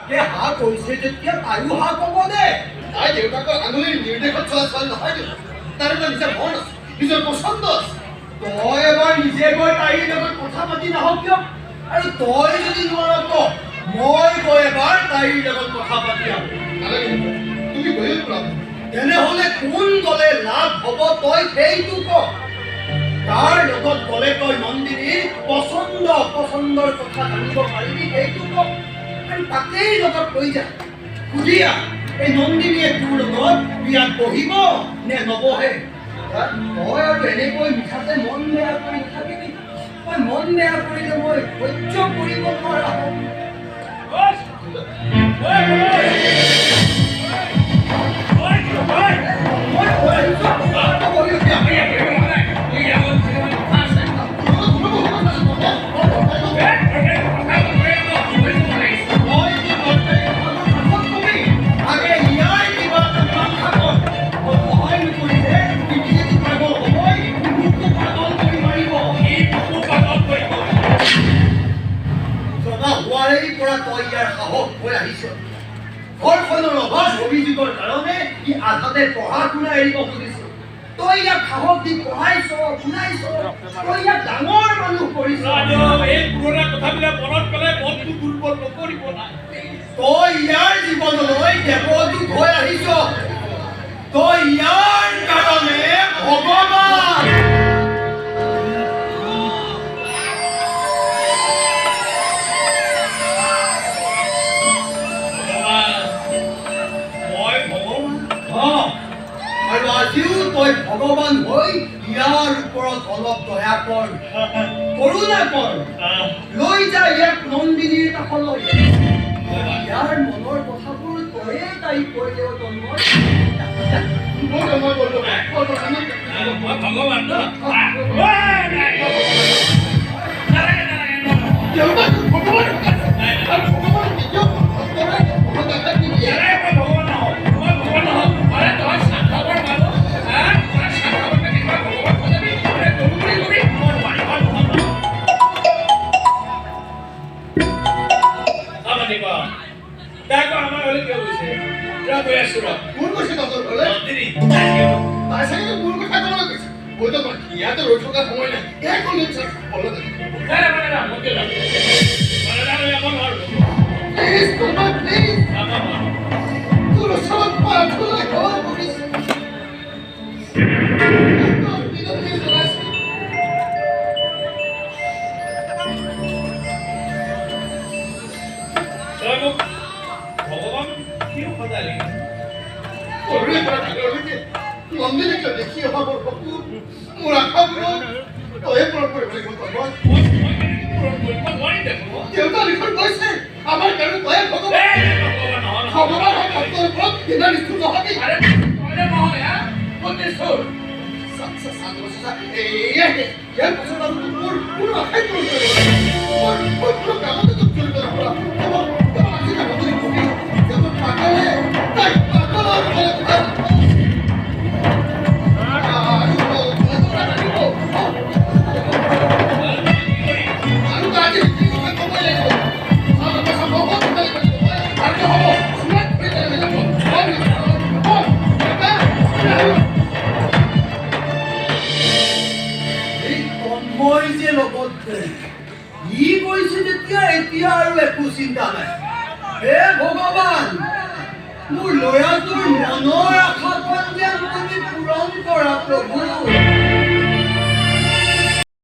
মাকে হা কৈছে যেতিয়া তাইও হা ক'ব দে। তাই দেউতাকৰ আঙুলিৰ নিৰ্দেশত চলা ছোৱালী নহয় দেউতা। তাৰ এটা নিজৰ মন আছে, নিজৰ পচন্দ আছে। তই এবাৰ নিজে গৈ তাইৰ লগত কথা পাতি নাহ কিয়? আৰু তই যদি নোৱাৰ ক মই গৈ এবাৰ তাইৰ লগত কথা পাতি আহোঁ। নালাগে তুমি গৈয়ে ওলাব। তেনেহ'লে কোন গ'লে লাভ হ'ব তই সেইটো ক। তাৰ লগত গ'লে তই নন্দিনীৰ পচন্দ অপচন্দৰ কথা জানিব পাৰিবি সেইটো ক। আৰু তাকেই লগত লৈ যা সুধি আহ এই নন্দিনীয়ে তোৰ লগত বিয়াত বহিব নে নবহে। মই আৰু এনেকৈ মিঠাতে মন বেয়া কৰি থাকিবি। মই মন বেয়া কৰিলে মই সহ্য কৰিব নোৱাৰা হ'ম। অভিযোগৰ কাৰণে ই আধাতে পঢ়া শুনা এৰিব খুজিছে। তই ইয়াক সাহস দি পঢ়াইছ শুনাইছ, তই ইয়াক ডাঙৰ মানুহ কৰিছ। এই পুৰণা কথাবিলাক মনত পেলাই মনটো দুৰ্বল নকৰিব নাই। তই ইয়াৰ জীৱনলৈ দেৱদূত হৈ আহিছ। তই ইয়াৰ কাৰণে ভগৱান। আৰু আজিও তই ভগৱান হৈ ইয়াৰ ওপৰত অলপ দয়া কৰ, কৰোণা কৰ। লৈ যা ইয়াক নন্দিনীৰ কাষলৈ। ইয়াৰ মনৰ কথাবোৰ তয়ে তাইক কৈ দেৱ তন্ময়। ভগৱান ইয়াতে ৰৈ থকা সময় নাই। একো নিশ্চয় তোৰ ওচৰত প্ৰাৰ্থনা কৰিছোঁ। নন্দিনীকে দেখি অহা বৰ সপোন মোৰ আশাবোৰ তয়ে পূৰণ কৰিব লাগিব। দেউতা লিখন কৈছে আমাৰ কাৰণে তয়ে ভগৱান। ভগৱান হয় ভক্তৰ ওপৰত ইমান নিষ্ঠুৰ নহবি। ইয়াৰ পাছত আৰু মোৰ কোনো আশাই পূৰণ কৰিব মই কোনো কামতে তোক জড়িত নকৰা। আজি কামলৈ ভূমি যেমন পাগলে তাই পাগলৰ ই কৈছে যেতিয়া এতিয়া আৰু একো চিন্তা নাই। হে ভগৱান